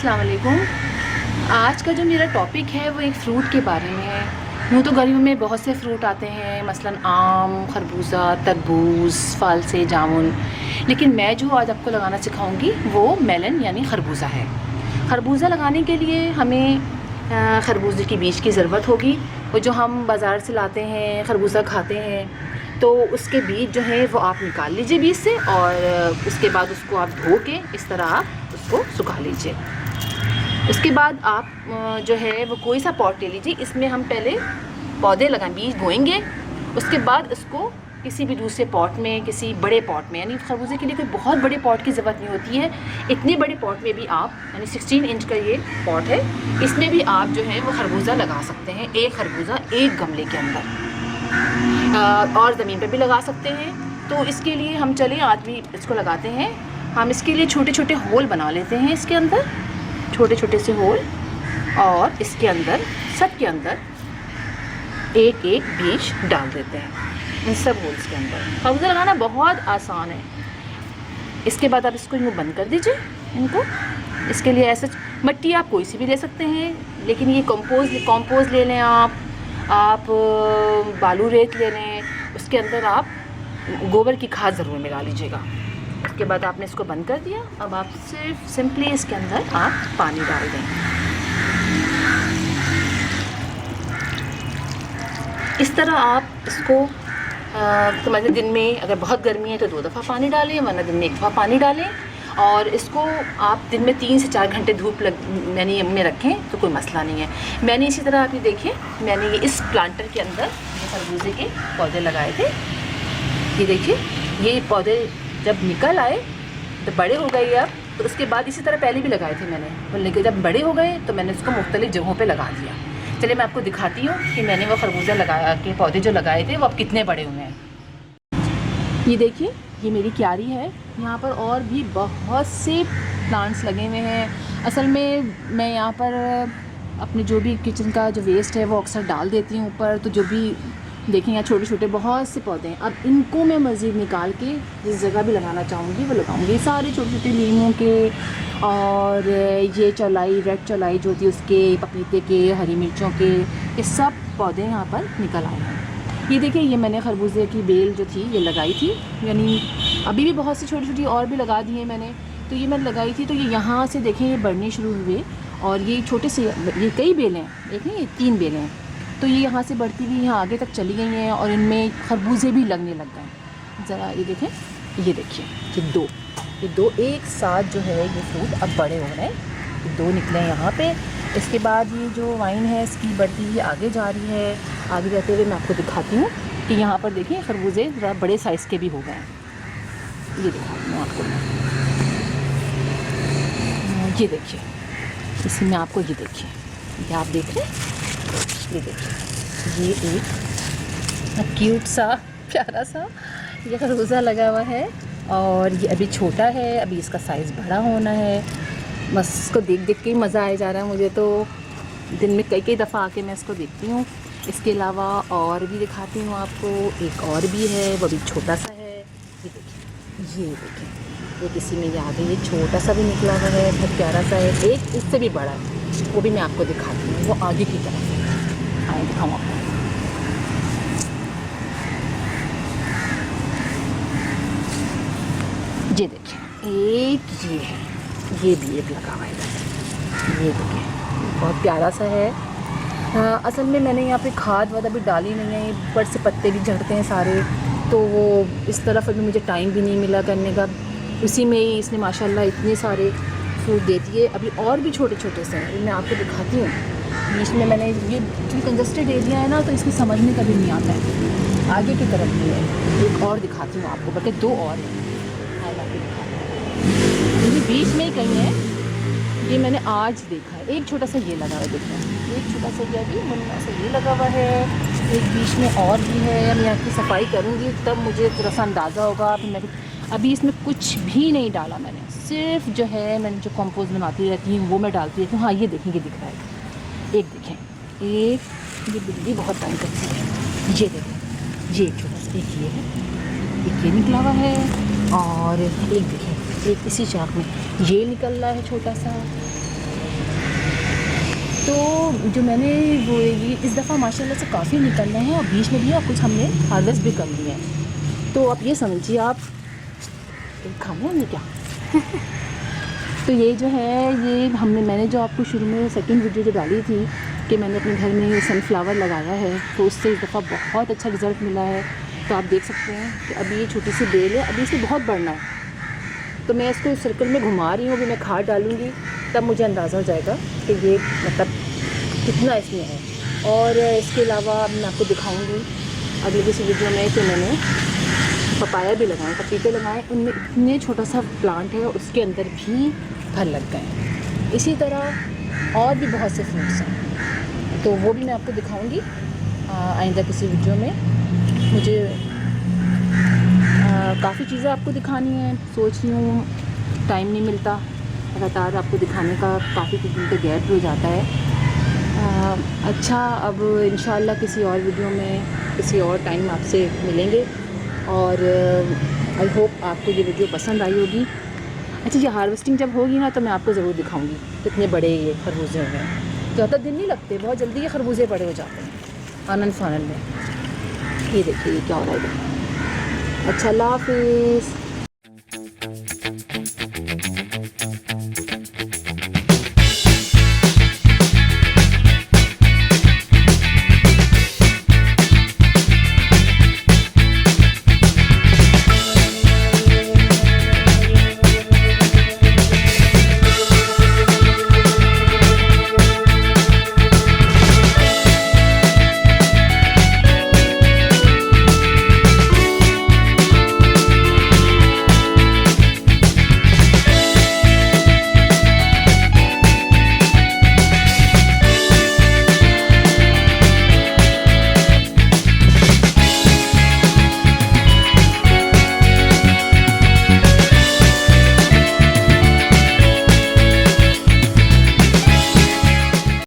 अस्सलाम वालेकुम। आज का जो मेरा टॉपिक है वो एक फ़्रूट के बारे में है। यूँ तो गर्मियों में बहुत से फ़्रूट आते हैं, मसलन आम, खरबूजा, तरबूज, फल से जामुन, लेकिन मैं जो आज आपको लगाना सिखाऊंगी वो मेलन यानी खरबूजा है। खरबूजा लगाने के लिए हमें खरबूजे की बीज की ज़रूरत होगी। वो जो हम बाज़ार से लाते हैं खरबूजा खाते हैं, तो उसके बीज जो है वो आप निकाल लीजिए बीज से, और उसके बाद उसको आप धो के इस तरह आप उसको सुखा लीजिए। उसके बाद आप जो है वो कोई सा पॉट ले लीजिए, इसमें हम पहले पौधे लगाएं, बीज बोएंगे। उसके बाद उसको किसी भी दूसरे पॉट में, किसी बड़े पॉट में, यानी खरबूजे के लिए कोई बहुत बड़े पॉट की ज़रूरत नहीं होती है। इतने बड़े पॉट में भी आप, यानी 16 इंच का ये पॉट है, इसमें भी आप जो है वो खरबूजा लगा सकते हैं। एक खरबूजा एक गमले के अंदर, और ज़मीन पे भी लगा सकते हैं। तो इसके लिए हम चलें आज भी इसको लगाते हैं। हम इसके लिए छोटे छोटे होल बना लेते हैं, इसके अंदर छोटे छोटे से होल, और इसके अंदर सब के अंदर एक एक बीज डाल देते हैं इन सब होल्स के अंदर। खरबूजा लगाना बहुत आसान है। इसके बाद आप इसको यूँ बंद कर दीजिए इनको। इसके लिए ऐसे मिट्टी आप कोई सी भी ले सकते हैं, लेकिन ये कंपोज ले लें आप बालू रेत ले लें, उसके अंदर आप गोबर की खाद ज़रूर मिला लीजिएगा। उसके बाद आपने इसको बंद कर दिया। अब आप सिर्फ सिंपली इसके अंदर आप पानी डाल दें। इस तरह आप इसको समझिए, दिन में अगर बहुत गर्मी है तो 2 दफ़ा पानी डालें, वरना दिन में 1 दफ़ा पानी डालें। और इसको आप दिन में 3 से 4 घंटे धूप यानी में रखें तो कोई मसला नहीं है। मैंने इसी तरह, आप ये देखिए, मैंने ये इस प्लांटर के अंदर खरबूजे के पौधे लगाए थे। ये देखिए, ये पौधे जब निकल आए तो बड़े हो गए। अब तो उसके बाद इसी तरह पहले भी लगाए थे मैंने, लेकिन जब बड़े हो गए तो मैंने उसको मुख्तलिफ जगहों पे लगा दिया। चलिए मैं आपको दिखाती हूँ कि मैंने वो खरबूजा लगा के पौधे जो लगाए थे वो अब कितने बड़े हुए हैं। ये देखिए, ये मेरी क्यारी है। यहाँ पर और भी बहुत से प्लांट्स लगे हुए हैं। असल में मैं यहाँ पर अपने जो भी किचन का जो वेस्ट है वो अक्सर डाल देती हूँ ऊपर। तो जो भी देखें, यहाँ छोटे छोटे बहुत से पौधे हैं। अब इनको मैं मज़ीद निकाल के जिस जगह भी लगाना चाहूँगी वो लगाऊँगी। सारे छोटे छोटे नीमों के, और ये चौलाई, रेड चौलाई जो थी उसके, पपीते के, हरी मिर्चों के, ये सब पौधे यहाँ पर निकल आए हैं। ये देखिए, ये मैंने खरबूजे की बेल जो थी ये लगाई थी, यानी अभी भी बहुत सी छोटी छोटी और भी लगा दी है मैंने। तो ये मैंने लगाई थी, तो ये यहाँ से देखें ये बढ़ने शुरू हुए, और ये छोटे से, ये कई बेलें हैं, एक नहीं, ये 3 बेलें हैं। तो ये यहाँ से बढ़ती हुई यहाँ आगे तक चली गई हैं, और इनमें खरबूजे भी लगने लग गए। ज़रा ये देखें, ये देखिए, ये दो एक साथ जो है ये फ्रूट अब बड़े हो रहे हैं। ये 2 निकले हैं यहाँ पे। इसके बाद ये जो वाइन है इसकी बढ़ती हुई आगे जा रही है। आगे जाते हुए मैं आपको दिखाती हूँ कि यहाँ पर देखिए खरबूजे ज़रा बड़े साइज़ के भी हो गए हैं। ये दिखाती हूँ आपको, ये देखिए, इसी में आपको ये देखिए, ये आप देख रहे हैं, ये देखिए, ये एक क्यूट सा प्यारा सा ये खरबूजा लगा हुआ है, और ये अभी छोटा है, अभी इसका साइज़ बड़ा होना है। बस इसको देख देख के ही मज़ा आ जा रहा है मुझे। तो दिन में कई दफ़ा आके मैं इसको देखती हूँ। इसके अलावा और भी दिखाती हूँ आपको, एक और भी है, वो भी छोटा सा है। ये देखिए, ये किसी में याद है, ये छोटा सा भी निकला हुआ है, बहुत प्यारा सा है। एक इससे भी बड़ा है, वो भी मैं आपको दिखाती हूँ, वो आगे की तरफ है। आए दिखाऊँ आपको। ये देखिए, एक ये है, ये भी एक लगा हुआ है। ये देखिए, बहुत प्यारा सा है। असल में मैंने यहाँ पे खाद वाद अभी डाली नहीं है, ऊपर से पत्ते भी झड़ते हैं सारे, तो वो इस तरफ अभी मुझे टाइम भी नहीं मिला करने का। उसी में ही इसने माशाल्लाह इतने सारे फ्रूट देती है। अभी और भी छोटे छोटे से हैं, मैं आपको दिखाती हूँ। बीच में मैंने ये जो कंजस्टेड एरिया है ना, तो इसमें समझ में कभी नहीं आता है। आगे की तरफ भी है, एक और दिखाती हूँ आपको, बल्कि 2 और हैं। ये बीच में ही कहीं है, ये मैंने आज देखा है। एक छोटा सा ये लगा हुआ है, देखिए, एक छोटा सा ये भी मुन्ना सा ये लगा हुआ है। एक बीच में और भी है। मैं यहाँ की सफाई करूँगी तब मुझे थोड़ा सा अंदाज़ा होगा। मैं अभी इसमें कुछ भी नहीं डाला मैंने, सिर्फ जो है मैंने जो कंपोस्ट बनाती रहती हूँ वो मैं डालती रहती हूँ। हाँ, ये देखें, ये दिख रहा है, एक देखें, एक ये बिल्ली बहुत तंग करती है। ये देखें, ये एक छोटा सा, एक ये है, एक ये निकला हुआ है, और एक देखें, एक इसी चाक में ये निकल रहा है छोटा सा, तो जो मैंने वो ये इस दफ़ा माशाल्लाह से काफ़ी निकल रहे हैं और बीच में भी और कुछ हमने हार्वेस्ट भी कर लिए हैं। तो आप ये समझिए आप खाने नहीं क्या तो ये जो है ये मैंने जो आपको शुरू में सेकंड वीडियो जो डाली थी कि मैंने अपने घर में सनफ्लावर लगाया है, तो उससे इस दफ़ा बहुत अच्छा रिज़ल्ट मिला है। तो आप देख सकते हैं कि अभी ये छोटी सी बेल है, अभी इसे बहुत बढ़ना है। तो मैं इसको इस सर्कल में घुमा रही हूँ, अभी मैं खाद डालूँगी तब मुझे अंदाज़ा हो जाएगा कि ये मतलब कितना इसमें है। और इसके अलावा मैं आपको दिखाऊँगी अगले किसी वीडियो में कि मैंने पपाया भी लगाए, पपीते लगाए, उनमें इतने छोटा सा प्लांट है उसके अंदर भी फल लग गए हैं। इसी तरह और भी बहुत से फ्रूट्स हैं, तो वो भी मैं आपको दिखाऊंगी आइंदा किसी वीडियो में। मुझे काफ़ी चीज़ें आपको दिखानी है, सोच रही हूँ टाइम नहीं मिलता, लगातार आपको दिखाने का काफ़ी कुछ दिन का गैप हो जाता है। अच्छा, अब इंशाल्लाह किसी और वीडियो में किसी और टाइम आपसे मिलेंगे और आई होप आपको ये वीडियो पसंद आई होगी। अच्छा, ये हार्वेस्टिंग जब होगी ना तो मैं आपको ज़रूर दिखाऊंगी कितने बड़े ये खरबूजे हुए हैं। ज़्यादा दिन नहीं लगते, बहुत जल्दी ये खरबूजे बड़े हो जाते हैं आनन फानन में। ये देखिए ये क्या हो रहा है। अच्छा, अल्लाह हाफिज़।